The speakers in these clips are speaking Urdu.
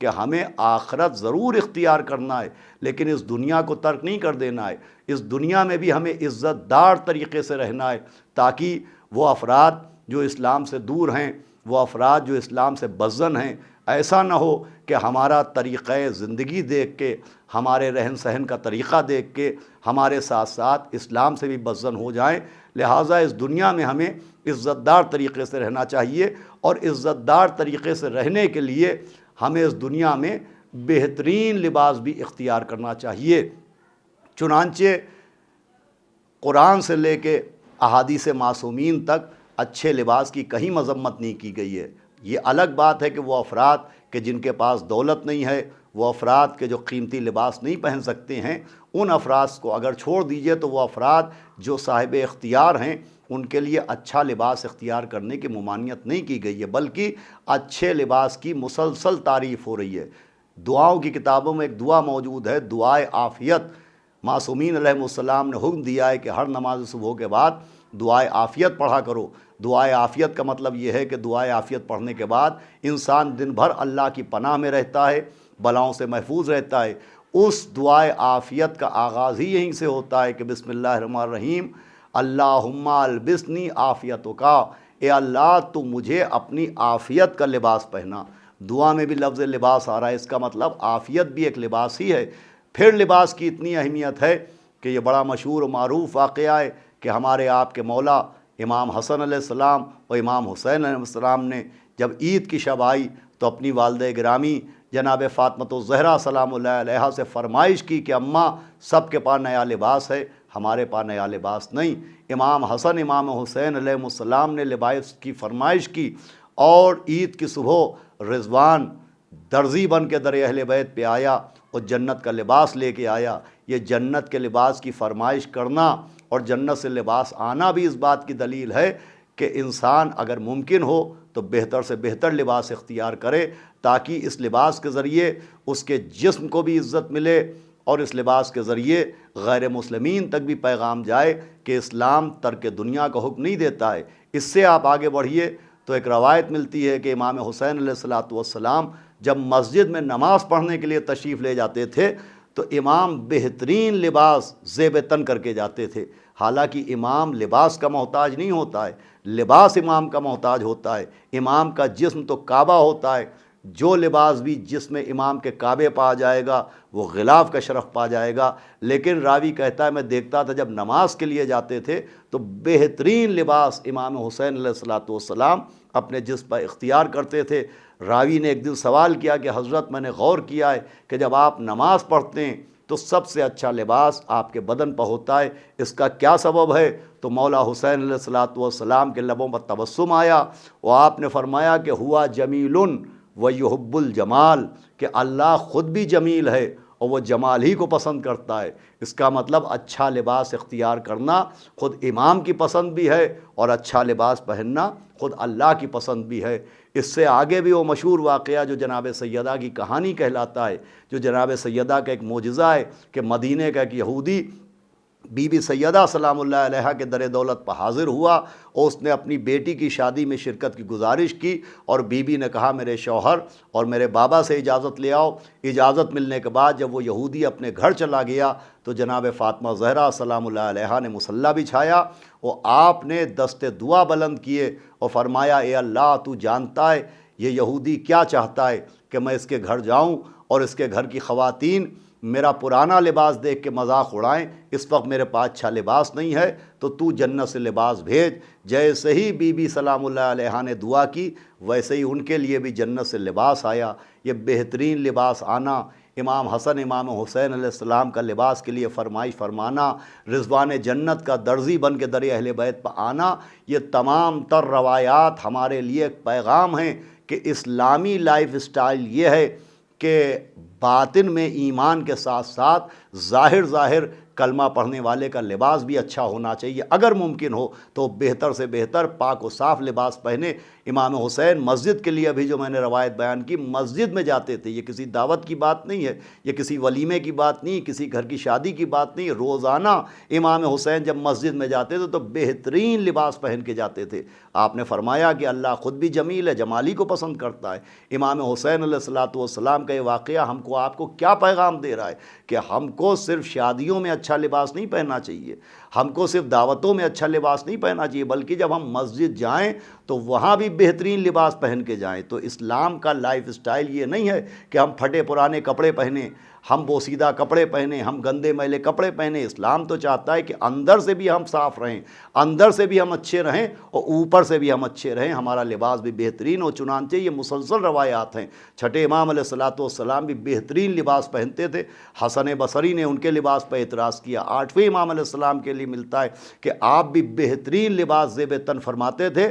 کہ ہمیں آخرت ضرور اختیار کرنا ہے، لیکن اس دنیا کو ترک نہیں کر دینا ہے۔ اس دنیا میں بھی ہمیں عزت دار طریقے سے رہنا ہے، تاکہ وہ افراد جو اسلام سے دور ہیں، وہ افراد جو اسلام سے بدظن ہیں، ایسا نہ ہو کہ ہمارا طریقہ زندگی دیکھ کے، ہمارے رہن سہن کا طریقہ دیکھ کے ہمارے ساتھ ساتھ اسلام سے بھی بدظن ہو جائیں۔ لہٰذا اس دنیا میں ہمیں عزت دار طریقے سے رہنا چاہیے، اور عزت دار طریقے سے رہنے کے لیے ہمیں اس دنیا میں بہترین لباس بھی اختیار کرنا چاہیے۔ چنانچہ قرآن سے لے کے احادیث معصومین تک اچھے لباس کی کہیں مذمت نہیں کی گئی ہے۔ یہ الگ بات ہے کہ وہ افراد کہ جن کے پاس دولت نہیں ہے، وہ افراد کے جو قیمتی لباس نہیں پہن سکتے ہیں، ان افراد کو اگر چھوڑ دیجئے تو وہ افراد جو صاحب اختیار ہیں ان کے لیے اچھا لباس اختیار کرنے کی ممانعت نہیں کی گئی ہے، بلکہ اچھے لباس کی مسلسل تعریف ہو رہی ہے۔ دعاؤں کی کتابوں میں ایک دعا موجود ہے، دعائے عافیت۔ معصومین علیہ السلام نے حکم دیا ہے کہ ہر نماز صبح کے بعد دعائے عافیت پڑھا کرو۔ دعائے عافیت کا مطلب یہ ہے کہ دعائے عافیت پڑھنے کے بعد انسان دن بھر اللہ کی پناہ میں رہتا ہے، بلاؤں سے محفوظ رہتا ہے۔ اس دعائے عافیت کا آغاز ہی یہیں سے ہوتا ہے کہ بسم اللہ الرحمن الرحیم، اللہم البسنی عافیتکا، اے اللہ تو مجھے اپنی عافیت کا لباس پہنا۔ دعا میں بھی لفظ لباس آ رہا ہے، اس کا مطلب عافیت بھی ایک لباس ہی ہے۔ پھر لباس کی اتنی اہمیت ہے کہ یہ بڑا مشہور و معروف واقعہ ہے کہ ہمارے آپ کے مولا امام حسن علیہ السلام اور امام حسین علیہ السلام نے جب عید کی شب آئی تو اپنی والدہ گرامی جناب فاطمۃ الزہرا سلام اللہ علیہا سے فرمائش کی کہ اماں سب کے پاس نیا لباس ہے، ہمارے پاس نیا لباس نہیں۔ امام حسن امام حسین علیہ السلام نے لباس کی فرمائش کی، اور عید کی صبح رضوان درزی بن کے در اہل بیت پہ آیا اور جنت کا لباس لے کے آیا۔ یہ جنت کے لباس کی فرمائش کرنا اور جنت سے لباس آنا بھی اس بات کی دلیل ہے کہ انسان اگر ممکن ہو تو بہتر سے بہتر لباس اختیار کرے، تاکہ اس لباس کے ذریعے اس کے جسم کو بھی عزت ملے، اور اس لباس کے ذریعے غیر مسلمین تک بھی پیغام جائے کہ اسلام ترک دنیا کا حکم نہیں دیتا ہے۔ اس سے آپ آگے بڑھیے تو ایک روایت ملتی ہے کہ امام حسین علیہ السلام جب مسجد میں نماز پڑھنے کے لیے تشریف لے جاتے تھے تو امام بہترین لباس زیب تن کر کے جاتے تھے۔ حالانکہ امام لباس کا محتاج نہیں ہوتا ہے، لباس امام کا محتاج ہوتا ہے۔ امام کا جسم تو کعبہ ہوتا ہے، جو لباس بھی جس میں امام کے کعبے پا جائے گا وہ غلاف کا شرف پا جائے گا۔ لیکن راوی کہتا ہے میں دیکھتا تھا جب نماز کے لیے جاتے تھے تو بہترین لباس امام حسین علیہ السلام اپنے جسم پر اختیار کرتے تھے۔ راوی نے ایک دن سوال کیا کہ حضرت میں نے غور کیا ہے کہ جب آپ نماز پڑھتے ہیں تو سب سے اچھا لباس آپ کے بدن پر ہوتا ہے، اس کا کیا سبب ہے؟ تو مولا حسین علیہ السلام کے لبوں پر تبسم آیا، اور آپ نے فرمایا کہ ہوا جمیل ویحب الجمال، کہ اللہ خود بھی جمیل ہے اور وہ جمال ہی کو پسند کرتا ہے۔ اس کا مطلب اچھا لباس اختیار کرنا خود امام کی پسند بھی ہے، اور اچھا لباس پہننا خود اللہ کی پسند بھی ہے۔ اس سے آگے بھی وہ مشہور واقعہ جو جناب سیدہ کی کہانی کہلاتا ہے، جو جناب سیدہ کا ایک معجزہ ہے کہ مدینے کا ایک یہودی بی بی سیدہ سلام اللہ علیہا کے در دولت پر حاضر ہوا، اور اس نے اپنی بیٹی کی شادی میں شرکت کی گزارش کی، اور بی بی نے کہا میرے شوہر اور میرے بابا سے اجازت لے آؤ۔ اجازت ملنے کے بعد جب وہ یہودی اپنے گھر چلا گیا تو جناب فاطمہ زہرا سلام اللہ علیہا نے مصلی بچھایا، اور آپ نے دست دعا بلند کیے اور فرمایا اے اللہ تو جانتا ہے یہ یہودی کیا چاہتا ہے کہ میں اس کے گھر جاؤں اور اس کے گھر کی خواتین میرا پرانا لباس دیکھ کے مذاق اڑائیں۔ اس وقت میرے پاس اچھا لباس نہیں ہے تو تو جنت سے لباس بھیج۔ جیسے ہی بی بی سلام اللہ علیہا نے دعا کی ویسے ہی ان کے لیے بھی جنت سے لباس آیا۔ یہ بہترین لباس آنا، امام حسن امام حسین علیہ السلام کا لباس کے لیے فرمائش فرمانا، رضوان جنت کا درزی بن کے در اہل بیت پر آنا، یہ تمام تر روایات ہمارے لیے ایک پیغام ہیں کہ اسلامی لائف سٹائل یہ ہے کہ باطن میں ایمان کے ساتھ ساتھ ظاہر کلمہ پڑھنے والے کا لباس بھی اچھا ہونا چاہیے، اگر ممکن ہو تو بہتر سے بہتر پاک و صاف لباس پہنے۔ امام حسین مسجد کے لیے ابھی جو میں نے روایت بیان کی، مسجد میں جاتے تھے، یہ کسی دعوت کی بات نہیں ہے، یہ کسی ولیمے کی بات نہیں، کسی گھر کی شادی کی بات نہیں، روزانہ امام حسین جب مسجد میں جاتے تھے تو بہترین لباس پہن کے جاتے تھے۔ آپ نے فرمایا کہ اللہ خود بھی جمیل ہے، جمالی کو پسند کرتا ہے۔ امام حسین علیہ السلام کا یہ واقعہ ہم کو آپ کو کیا پیغام دے رہا ہے کہ ہم کو صرف شادیوں میں اچھا لباس نہیں پہننا چاہیے، ہم کو صرف دعوتوں میں اچھا لباس نہیں پہننا چاہیے، بلکہ جب ہم مسجد جائیں تو وہاں بھی بہترین لباس پہن کے جائیں۔ تو اسلام کا لائف اسٹائل یہ نہیں ہے کہ ہم پھٹے پرانے کپڑے پہنیں، ہم بوسیدہ کپڑے پہنیں، ہم گندے میلے کپڑے پہنیں۔ اسلام تو چاہتا ہے کہ اندر سے بھی ہم صاف رہیں، اندر سے بھی ہم اچھے رہیں اور اوپر سے بھی ہم اچھے رہیں، ہمارا لباس بھی بہترین ہو۔ چنانچہ یہ مسلسل روایات ہیں، چھٹے امام علیہ السلام بھی بہترین لباس پہنتے تھے۔ حسن بصری نے ان کے لباس پر اعتراض کیا۔ آٹھویں امام علیہ السلام کے لیے ملتا ہے کہ آپ بھی بہترین لباس زیب تن فرماتے تھے،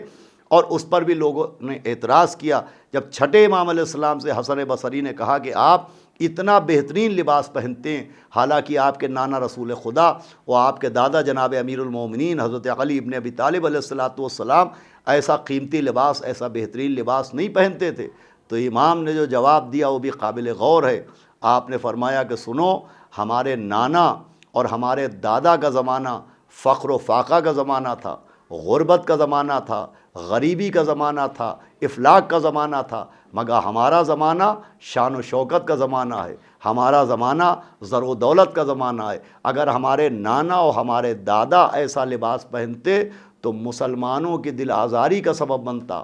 اور اس پر بھی لوگوں نے اعتراض کیا۔ جب چھٹے امام علیہ السلام سے حسن بصری نے کہا کہ آپ اتنا بہترین لباس پہنتے ہیں، حالانکہ آپ کے نانا رسول خدا و آپ کے دادا جناب امیر المومنین حضرت علی ابن ابی طالب علیہ السلام ایسا قیمتی لباس، ایسا بہترین لباس نہیں پہنتے تھے، تو امام نے جو جواب دیا وہ بھی قابل غور ہے۔ آپ نے فرمایا کہ سنو، ہمارے نانا اور ہمارے دادا کا زمانہ فقر و فاقہ کا زمانہ تھا، غربت کا زمانہ تھا، غریبی کا زمانہ تھا، افلاک کا زمانہ تھا، مگر ہمارا زمانہ شان و شوکت کا زمانہ ہے، ہمارا زمانہ زر و دولت کا زمانہ ہے۔ اگر ہمارے نانا اور ہمارے دادا ایسا لباس پہنتے تو مسلمانوں کی دل آزاری کا سبب بنتا،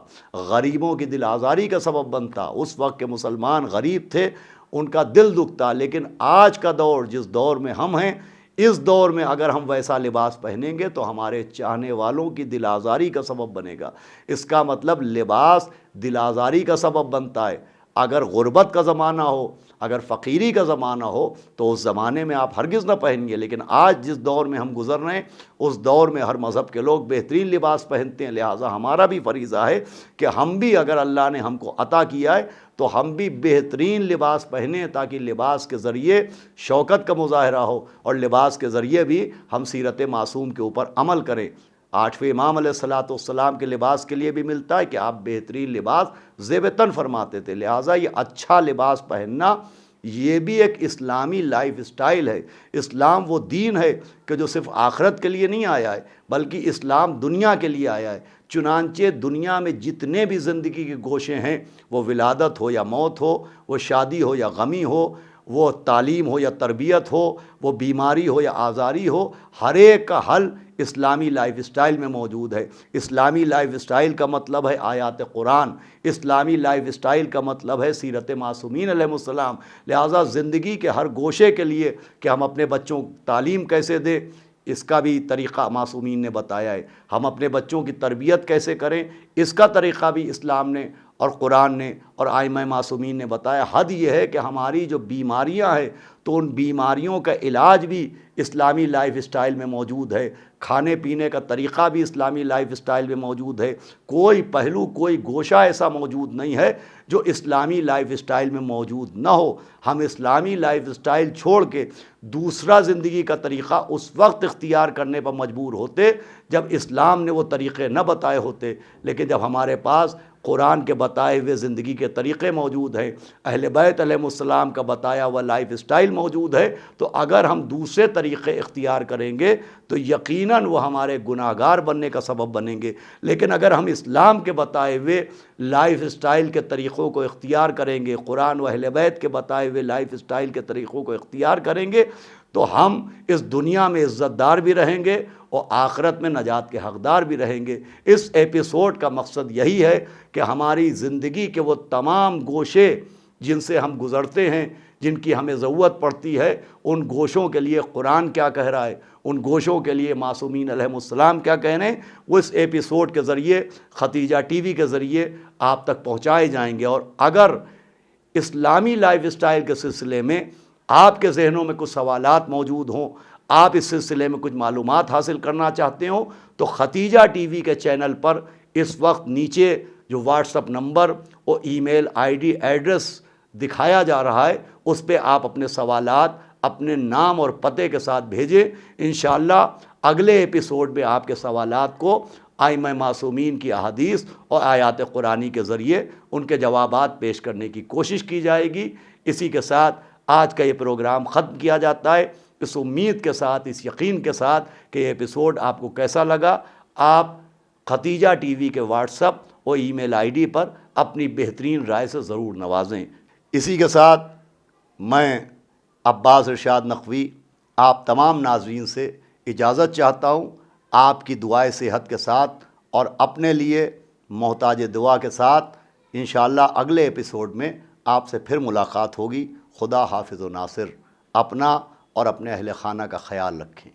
غریبوں کی دل آزاری کا سبب بنتا۔ اس وقت کے مسلمان غریب تھے، ان کا دل دکھتا، لیکن آج کا دور جس دور میں ہم ہیں، اس دور میں اگر ہم ویسا لباس پہنیں گے تو ہمارے چاہنے والوں کی دل آزاری کا سبب بنے گا۔ اس کا مطلب لباس دل آزاری کا سبب بنتا ہے۔ اگر غربت کا زمانہ ہو، اگر فقیری کا زمانہ ہو تو اس زمانے میں آپ ہرگز نہ پہنیے، لیکن آج جس دور میں ہم گزر رہے ہیں اس دور میں ہر مذہب کے لوگ بہترین لباس پہنتے ہیں، لہٰذا ہمارا بھی فریضہ ہے کہ ہم بھی، اگر اللہ نے ہم کو عطا کیا ہے تو ہم بھی بہترین لباس پہنیں، تاکہ لباس کے ذریعے شوکت کا مظاہرہ ہو اور لباس کے ذریعے بھی ہم سیرت معصوم کے اوپر عمل کریں۔ آٹھویں امام علیہ السلام کے لباس کے لیے بھی ملتا ہے کہ آپ بہترین لباس زیب تن فرماتے تھے، لہٰذا یہ اچھا لباس پہننا یہ بھی ایک اسلامی لائف اسٹائل ہے۔ اسلام وہ دین ہے کہ جو صرف آخرت کے لیے نہیں آیا ہے، بلکہ اسلام دنیا کے لیے آیا ہے۔ چنانچہ دنیا میں جتنے بھی زندگی کے گوشے ہیں، وہ ولادت ہو یا موت ہو، وہ شادی ہو یا غمی ہو، وہ تعلیم ہو یا تربیت ہو، وہ بیماری ہو یا آزاری ہو، ہر ایک کا حل اسلامی لائف اسٹائل میں موجود ہے۔ اسلامی لائف اسٹائل کا مطلب ہے آیات قرآن، اسلامی لائف اسٹائل کا مطلب ہے سیرت معصومین علیہ السلام۔ لہٰذا زندگی کے ہر گوشے کے لیے کہ ہم اپنے بچوں کو تعلیم کیسے دیں، اس کا بھی طریقہ معصومین نے بتایا ہے۔ ہم اپنے بچوں کی تربیت کیسے کریں، اس کا طریقہ بھی اسلام نے اور قرآن نے اور ائمہ معصومین نے بتایا۔ حد یہ ہے کہ ہماری جو بیماریاں ہیں تو ان بیماریوں کا علاج بھی اسلامی لائف اسٹائل میں موجود ہے، کھانے پینے کا طریقہ بھی اسلامی لائف اسٹائل میں موجود ہے۔ کوئی پہلو، کوئی گوشہ ایسا موجود نہیں ہے جو اسلامی لائف اسٹائل میں موجود نہ ہو۔ ہم اسلامی لائف اسٹائل چھوڑ کے دوسرا زندگی کا طریقہ اس وقت اختیار کرنے پر مجبور ہوتے جب اسلام نے وہ طریقے نہ بتائے ہوتے، لیکن جب ہمارے پاس قرآن کے بتائے ہوئے زندگی کے طریقے موجود ہیں، اہل بیت علیہ السلام کا بتایا ہوا لائف اسٹائل موجود ہے، تو اگر ہم دوسرے طریقے اختیار کریں گے تو یقیناً وہ ہمارے گناہگار بننے کا سبب بنیں گے۔ لیکن اگر ہم اسلام کے بتائے ہوئے لائف اسٹائل کے طریقوں کو اختیار کریں گے، قرآن و اہل بیت کے بتائے ہوئے لائف اسٹائل کے طریقوں کو اختیار کریں گے، تو ہم اس دنیا میں عزت دار بھی رہیں گے اور آخرت میں نجات کے حقدار بھی رہیں گے۔ اس ایپیسوڈ کا مقصد یہی ہے کہ ہماری زندگی کے وہ تمام گوشے جن سے ہم گزرتے ہیں، جن کی ہمیں ضرورت پڑتی ہے، ان گوشوں کے لیے قرآن کیا کہہ رہا ہے، ان گوشوں کے لیے معصومین علیہ السلام کیا کہہ رہے ہیں، وہ اس ایپیسوڈ کے ذریعے، ختیجہ ٹی وی کے ذریعے آپ تک پہنچائے جائیں گے۔ اور اگر اسلامی لائف اسٹائل کے سلسلے میں آپ کے ذہنوں میں کچھ سوالات موجود ہوں، آپ اس سلسلے میں کچھ معلومات حاصل کرنا چاہتے ہوں، تو ختیجہ ٹی وی کے چینل پر اس وقت نیچے جو واٹس اپ نمبر اور ای میل آئی ڈی ایڈریس دکھایا جا رہا ہے، اس پہ آپ اپنے سوالات اپنے نام اور پتے کے ساتھ بھیجیں۔ انشاءاللہ اگلے ایپیسوڈ میں آپ کے سوالات کو ائمہ معصومین کی احادیث اور آیات قرآنی کے ذریعے ان کے جوابات پیش کرنے کی کوشش کی جائے گی۔ اسی کے ساتھ آج کا یہ پروگرام ختم کیا جاتا ہے، اس امید کے ساتھ، اس یقین کے ساتھ کہ یہ ایپیسوڈ آپ کو کیسا لگا۔ آپ ختیجہ ٹی وی کے واٹس ایپ اور ای میل آئی ڈی پر اپنی بہترین رائے سے ضرور نوازیں۔ اسی کے ساتھ میں عباس ارشاد نقوی آپ تمام ناظرین سے اجازت چاہتا ہوں، آپ کی دعائے صحت کے ساتھ اور اپنے لیے محتاج دعا کے ساتھ۔ انشاءاللہ اگلے ایپیسوڈ میں آپ سے پھر ملاقات ہوگی۔ خدا حافظ و ناصر۔ اپنا اور اپنے اہل خانہ کا خیال رکھیں۔